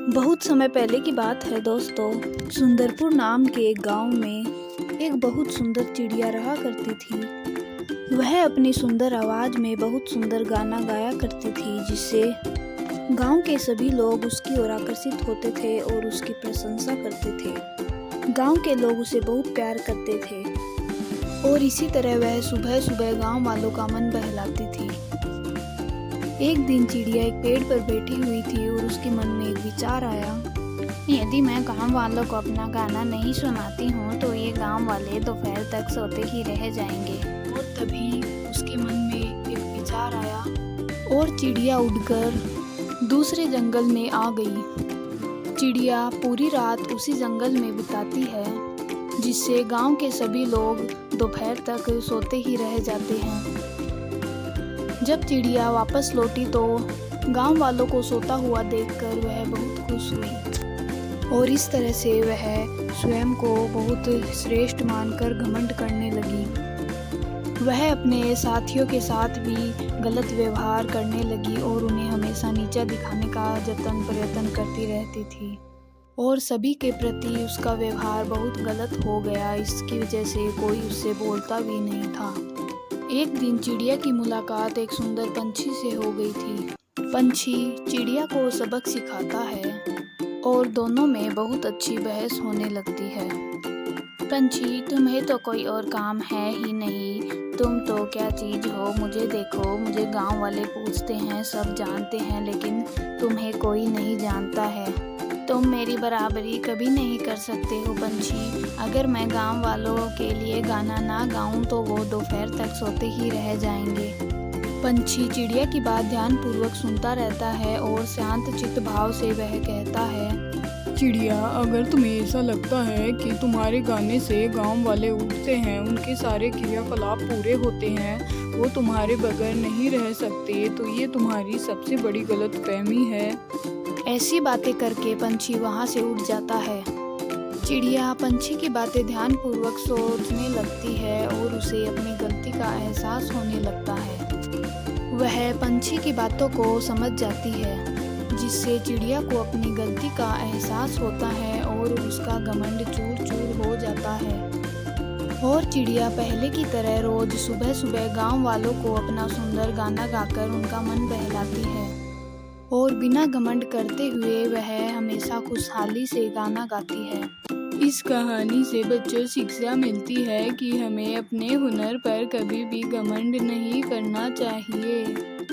बहुत समय पहले की बात है दोस्तों। सुंदरपुर नाम के एक गांव में एक बहुत सुंदर चिड़िया रहा करती थी। वह अपनी सुंदर आवाज में बहुत सुंदर गाना गाया करती थी, जिससे गांव के सभी लोग उसकी ओर आकर्षित होते थे और उसकी प्रशंसा करते थे। गांव के लोग उसे बहुत प्यार करते थे और इसी तरह वह सुबह सुबह गांव वालों का मन बहलाती थी। एक दिन चिड़िया एक पेड़ पर बैठी हुई थी और उसके मन में एक विचार आया। यदि मैं गांव वालों को अपना गाना नहीं सुनाती हूँ तो ये गांव वाले दोपहर तक सोते ही रह जाएंगे। और तभी उसके मन में एक विचार आया और चिड़िया उड़कर दूसरे जंगल में आ गई। चिड़िया पूरी रात उसी जंगल में बिताती है, जिससे गांव के सभी लोग दोपहर तक सोते ही रह जाते हैं। जब चिड़िया वापस लौटी तो गांव वालों को सोता हुआ देखकर वह बहुत खुश हुई और इस तरह से वह स्वयं को बहुत श्रेष्ठ मानकर घमंड करने लगी। वह अपने साथियों के साथ भी गलत व्यवहार करने लगी और उन्हें हमेशा नीचा दिखाने का जतन प्रयत्न करती रहती थी और सभी के प्रति उसका व्यवहार बहुत गलत हो गया। इसकी वजह से कोई उससे बोलता भी नहीं था। एक दिन चिड़िया की मुलाकात एक सुंदर पंछी से हो गई थी। पंछी चिड़िया को सबक सिखाता है और दोनों में बहुत अच्छी बहस होने लगती है। पंछी, तुम्हें तो कोई और काम है ही नहीं, तुम तो क्या चीज हो। मुझे देखो, मुझे गांव वाले पूछते हैं, सब जानते हैं, लेकिन तुम्हें कोई नहीं जानता है। तुम मेरी बराबरी कभी नहीं कर सकते हो पंछी। अगर मैं गांव वालों के लिए गाना ना गाऊं तो वो दोपहर तक सोते ही रह जाएंगे। पंछी चिड़िया की बात ध्यानपूर्वक सुनता रहता है और शांत चित्त भाव से वह कहता है, चिड़िया, अगर तुम्हें ऐसा लगता है कि तुम्हारे गाने से गांव वाले उठते हैं, उनके सारे क्रियाकलाप पूरे होते हैं, वो तुम्हारे बगैर नहीं रह सकते, तो ये तुम्हारी सबसे बड़ी गलतफहमी है। ऐसी बातें करके पंछी वहां से उड़ जाता है। चिड़िया पंछी की बातें ध्यानपूर्वक सोचने लगती है और उसे अपनी गलती का एहसास होने लगता है। वह पंछी की बातों को समझ जाती है, जिससे चिड़िया को अपनी गलती का एहसास होता है और उसका घमंड चूर चूर हो जाता है। और चिड़िया पहले की तरह रोज सुबह सुबह गांव वालों को अपना सुंदर गाना गाकर उनका मन बहलाती है और बिना घमंड करते हुए वह हमेशा खुशहाली से गाना गाती है। इस कहानी से बच्चों शिक्षा मिलती है कि हमें अपने हुनर पर कभी भी घमंड नहीं करना चाहिए।